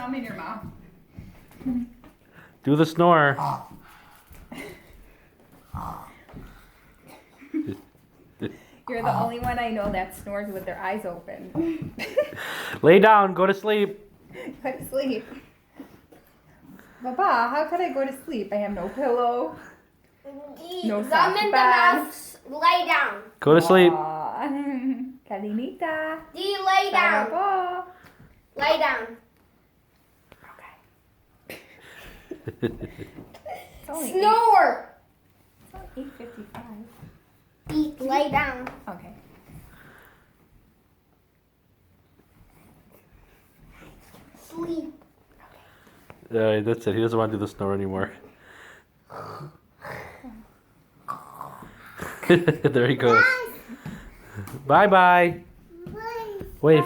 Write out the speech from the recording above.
some in your mouth. Do the snore. You're the only one I know that snores with their eyes open. Lay down. Go to sleep. Go to sleep. Papa, how could I go to sleep? I have no pillow. No Gum in the mouth. Lay down. Go to sleep. Kalinita. Dee, lay down. Po. Lay down. Okay. It's only Snore. It's only 8:55. Eat. Lay down. Okay. Sleep. Alright, that's it. He doesn't want to do the snore anymore. There he goes. Bye bye. Bye. Wave.